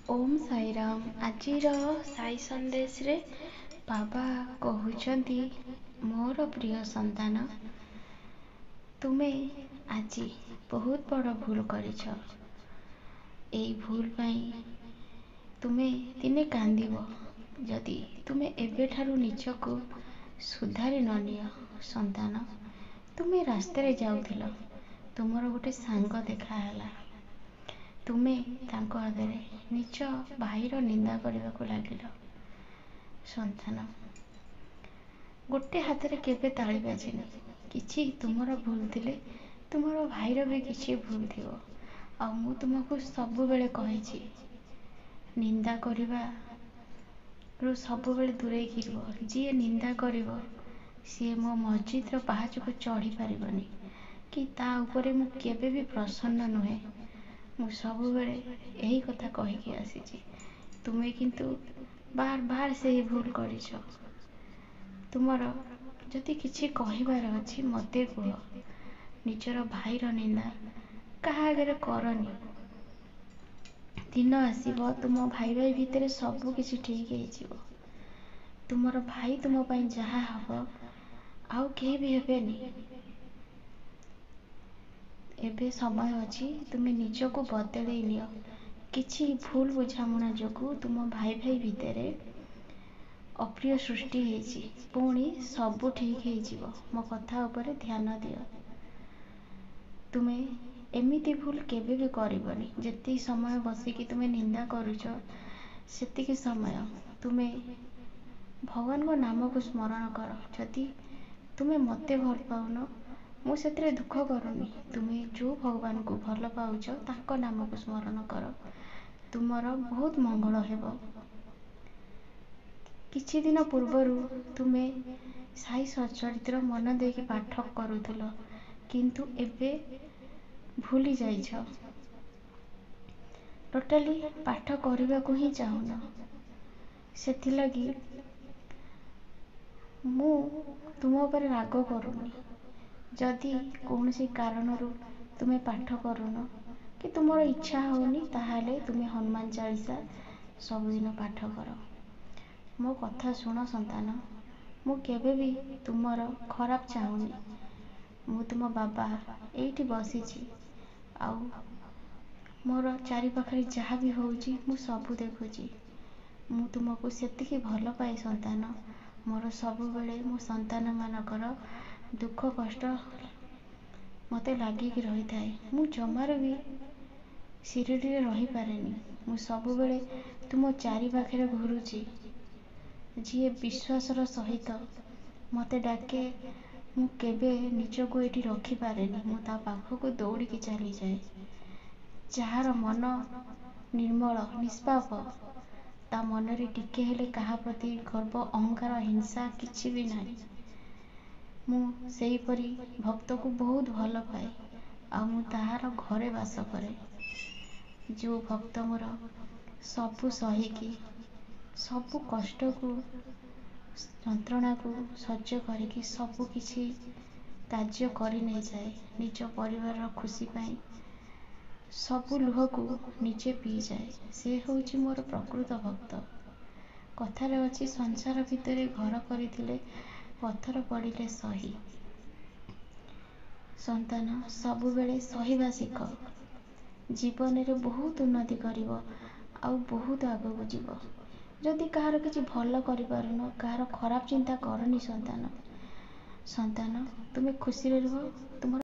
ओम साईराम। आजिर साई संदेश रे बाबा कहउछंती, मोर प्रिय संतान, तुमे आजी बहुत बड़ भूल करिछ। एई भूल पाई तुमे दिने कांदिबो जदि तुमे एबेठारु निजको सुधारी न नियो। संतान, तुमे रास्ते रे जाउथिल, तुमर गोटे सांग देखा ହେଲା। तुमे तांको आगरे निज भाईर निंदा करबाकू लागिल। संतान, गोटे हाथ रे केबे ताली बाजिनी। किछि तुमर भूल थिले तुमर भाईर भी किछि भूल थिबो। आ मु तुमको सबु बेले कहिछि, निंदा करिबा रु सबु बेले दूरे गिरबो। जी निंदा करिवो सी मो मस्जिद रो पहाच को चढ़ी पारिबनी कि ता ऊपरे मु केबे भी प्रसन्न नुहे। मु सबु बेले यही कथा कहिकी आसीछि। तुमे किंतु बार बार से ही भूल करिछ। तुमर जदि किछि कहिबार अछि मते कुह। निजर भाईर निंदा काहा आगरे करनी। दिन आसीबो तुम भाई भाई भितरे सबु किछि ठीक हेइ जिवो। तुमर भाई तुम पई जहा हबो आउ केही भी हेबेनी। एबे समय अछि तुमे निजको बदलेइ नियो। किछि भूल बुझामणा जोगु तुम भाई भाई भितरे अप्रिय सृष्टि हेइछि। पुणी सबु ठीक हेइ जिवो। मो कथा उपरे ध्यान दियो। तुमे एमिति भूल केबे भी करिबनी। जेति समय बसिकी तुमे निंदा करूछ सेतिकी समय तुमे भगवान को नाम को स्मरण कर। जदि तुमे मते भल पाउनो मु सेतिरे दुख करूनी। तुमे जो भगवान को भल पाउछ ताको नाम को स्मरण कर। तुमर बहुत मंगल हेबो। किछि दिन पूर्वरु तुमे साई सचरित्र मन देकी पाठ करूथुलो, किंतु एबे भूली जाइछ। टोटाली पाठ करबा को ही चाहुन। सेथिलागी मु तुम ऊपर राग करूनी। जदि कौनसी कारणरु तुमे पाठ करूनो कि तुमर इच्छा होनी ताहाले तुमे हनुमान चालीसा सबुदिन पाठ कर। मो कथा सुन संतान, मु केबे भी तुमर खराब चाहुनी। मु तुम बाबा एइठी बसिछि आउ मोर चारि पाखरे जहा भी होउछि मु सबु देखुछि। मु तुमको सेतिकी भल पाए संतान। मोर सबु बेले मो संतान मानकर दुख कष्ट मते लागिकी रही थाए। मु जमार भी शिरडी रे रही पारेनी। मु सबु बेले तुम चारि पाखरे घुरुछि। जी विश्वासर सहित मते डाके मु केबे निजको एठी रखी पारेनी। मु ता पाखको दौड़ीकी चली जाए। जहार मन निर्मल निष्पाप ता मनरे टिके हेले कहा प्रति गर्व अहंकार हिंसा किछि भी नाही। मु सेही परी भक्त को बहुत भल पाए आ मु ताहार घरे वास करे। जो भक्त मोर सबु सहिकी सबु कष्ट को जंत्रणा को सह्य करिकी सबु किछि कार्य करि नै जाए। निज परिवार खुशी पाई सबु लुह को निजे पी जाए। से होउछि मोर प्रकृत भक्त। कथारे अछि, संसार भितरे घर करिथिले पत्थर पड़िले सही। संतान, सबु बेले सहिबा शिख। जीवन रे बहुत उन्नति करिवो आउ बहुत आगको जीवो। जदि कहार किछि भल करि पारुनो, कहार खराब चिंता करनी संतान। संतान, तुमे खुशी रे रुह। तुम